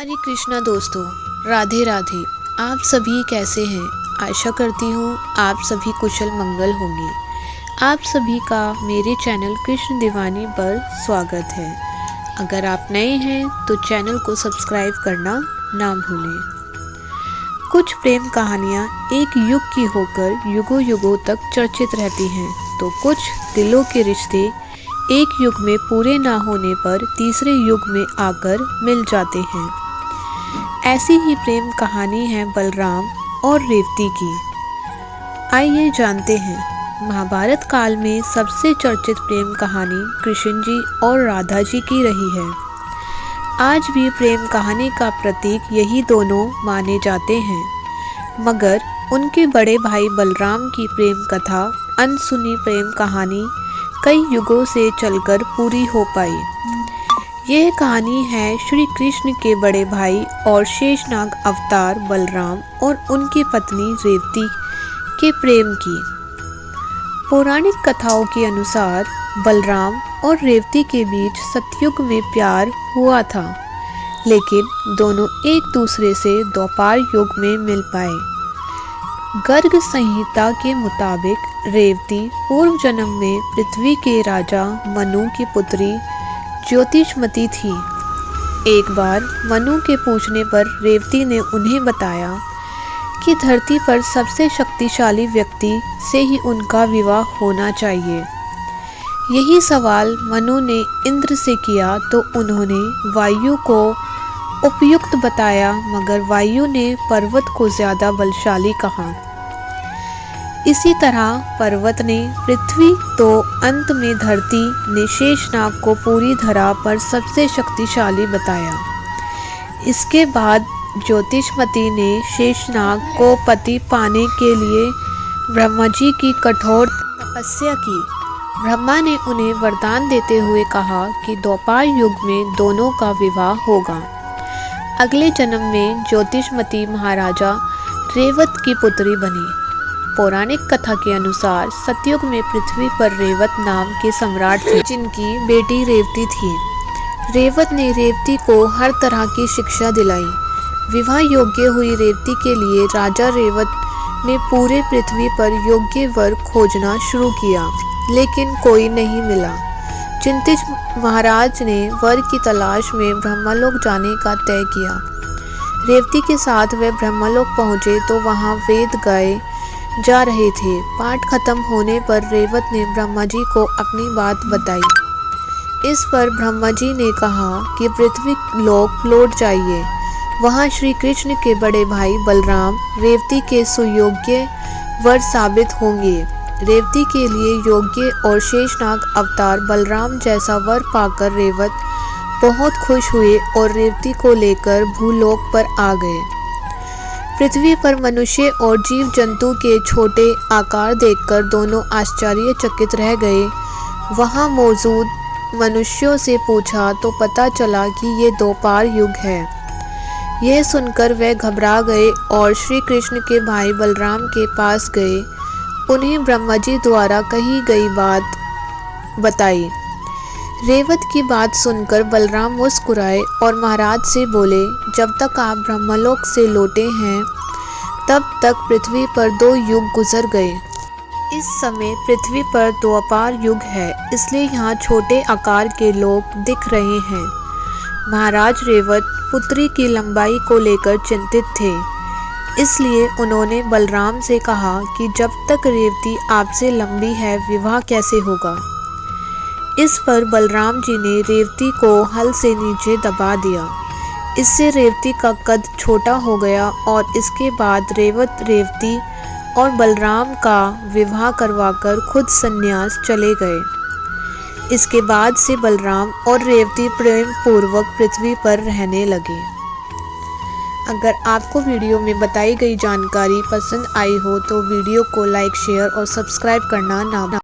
हरे कृष्णा दोस्तों, राधे राधे। आप सभी कैसे हैं? आशा करती हूँ आप सभी कुशल मंगल होंगे। आप सभी का मेरे चैनल कृष्ण दीवानी पर स्वागत है। अगर आप नए हैं तो चैनल को सब्सक्राइब करना ना भूलें। कुछ प्रेम कहानियाँ एक युग की होकर युगों युगों तक चर्चित रहती हैं, तो कुछ दिलों के रिश्ते एक युग में पूरे ना होने पर तीसरे युग में आकर मिल जाते हैं। ऐसी ही प्रेम कहानी है बलराम और रेवती की। आइए जानते हैं। महाभारत काल में सबसे चर्चित प्रेम कहानी कृष्ण जी और राधा जी की रही है। आज भी प्रेम कहानी का प्रतीक यही दोनों माने जाते हैं, मगर उनके बड़े भाई बलराम की प्रेम कथा, अनसुनी प्रेम कहानी कई युगों से चलकर पूरी हो पाई। यह कहानी है श्री कृष्ण के बड़े भाई और शेषनाग अवतार बलराम और उनकी पत्नी रेवती के प्रेम की। पौराणिक कथाओं के अनुसार बलराम और रेवती के बीच सतयुग में प्यार हुआ था, लेकिन दोनों एक दूसरे से द्वापर युग में मिल पाए। गर्ग संहिता के मुताबिक रेवती पूर्व जन्म में पृथ्वी के राजा मनु की पुत्री ज्योतिषमती थी। एक बार मनु के पूछने पर रेवती ने उन्हें बताया कि धरती पर सबसे शक्तिशाली व्यक्ति से ही उनका विवाह होना चाहिए। यही सवाल मनु ने इंद्र से किया तो उन्होंने वायु को उपयुक्त बताया, मगर वायु ने पर्वत को ज़्यादा बलशाली कहा। इसी तरह पर्वत ने पृथ्वी तो अंत में धरती ने शेषनाग को पूरी धरा पर सबसे शक्तिशाली बताया। इसके बाद ज्योतिषमती ने शेषनाग को पति पाने के लिए ब्रह्मा जी की कठोर तपस्या की। ब्रह्मा ने उन्हें वरदान देते हुए कहा कि द्वापर युग में दोनों का विवाह होगा। अगले जन्म में ज्योतिषमती महाराजा रेवत की पुत्री बनी। पौराणिक कथा के अनुसार सतयुग में पृथ्वी पर रेवत नाम के सम्राट थे, जिनकी बेटी रेवती थी। रेवत ने रेवती को हर तरह की शिक्षा दिलाई। विवाह योग्य हुई रेवती के लिए राजा रेवत ने पूरे पृथ्वी पर योग्य वर खोजना शुरू किया, लेकिन कोई नहीं मिला। चिंतित महाराज ने वर की तलाश में ब्रह्मलोक जाने का तय किया। रेवती के साथ वे ब्रह्मलोक पहुंचे तो वहां वेद गाए जा रहे थे। पाठ खत्म होने पर रेवत ने ब्रह्मा जी को अपनी बात बताई। इस पर ब्रह्मा जी ने कहा कि पृथ्वी लोक लौट जाइए, वहां श्री कृष्ण के बड़े भाई बलराम रेवती के सुयोग्य वर साबित होंगे। रेवती के लिए योग्य और शेषनाग अवतार बलराम जैसा वर पाकर रेवत बहुत खुश हुए और रेवती को लेकर भूलोक पर आ गए। पृथ्वी पर मनुष्य और जीव जंतु के छोटे आकार देखकर दोनों आश्चर्यचकित रह गए। वहां मौजूद मनुष्यों से पूछा तो पता चला कि ये द्वापर युग है। यह सुनकर वे घबरा गए और श्री कृष्ण के भाई बलराम के पास गए। उन्हें ब्रह्मा जी द्वारा कही गई बात बताई। रेवत की बात सुनकर बलराम मुस्कुराए और महाराज से बोले, जब तक आप ब्रह्मलोक से लौटे हैं तब तक पृथ्वी पर 2 युग गुजर गए। इस समय पृथ्वी पर द्वापर युग है, इसलिए यहाँ छोटे आकार के लोग दिख रहे हैं। महाराज रेवत पुत्री की लंबाई को लेकर चिंतित थे, इसलिए उन्होंने बलराम से कहा कि जब तक रेवती आपसे लंबी है विवाह कैसे होगा। इस पर बलराम जी ने रेवती को हल से नीचे दबा दिया। इससे रेवती का कद छोटा हो गया और इसके बाद रेवती और बलराम का विवाह करवाकर खुद संन्यास चले गए। इसके बाद से बलराम और रेवती प्रेम पूर्वक पृथ्वी पर रहने लगे। अगर आपको वीडियो में बताई गई जानकारी पसंद आई हो तो वीडियो को लाइक, शेयर और सब्सक्राइब करना ना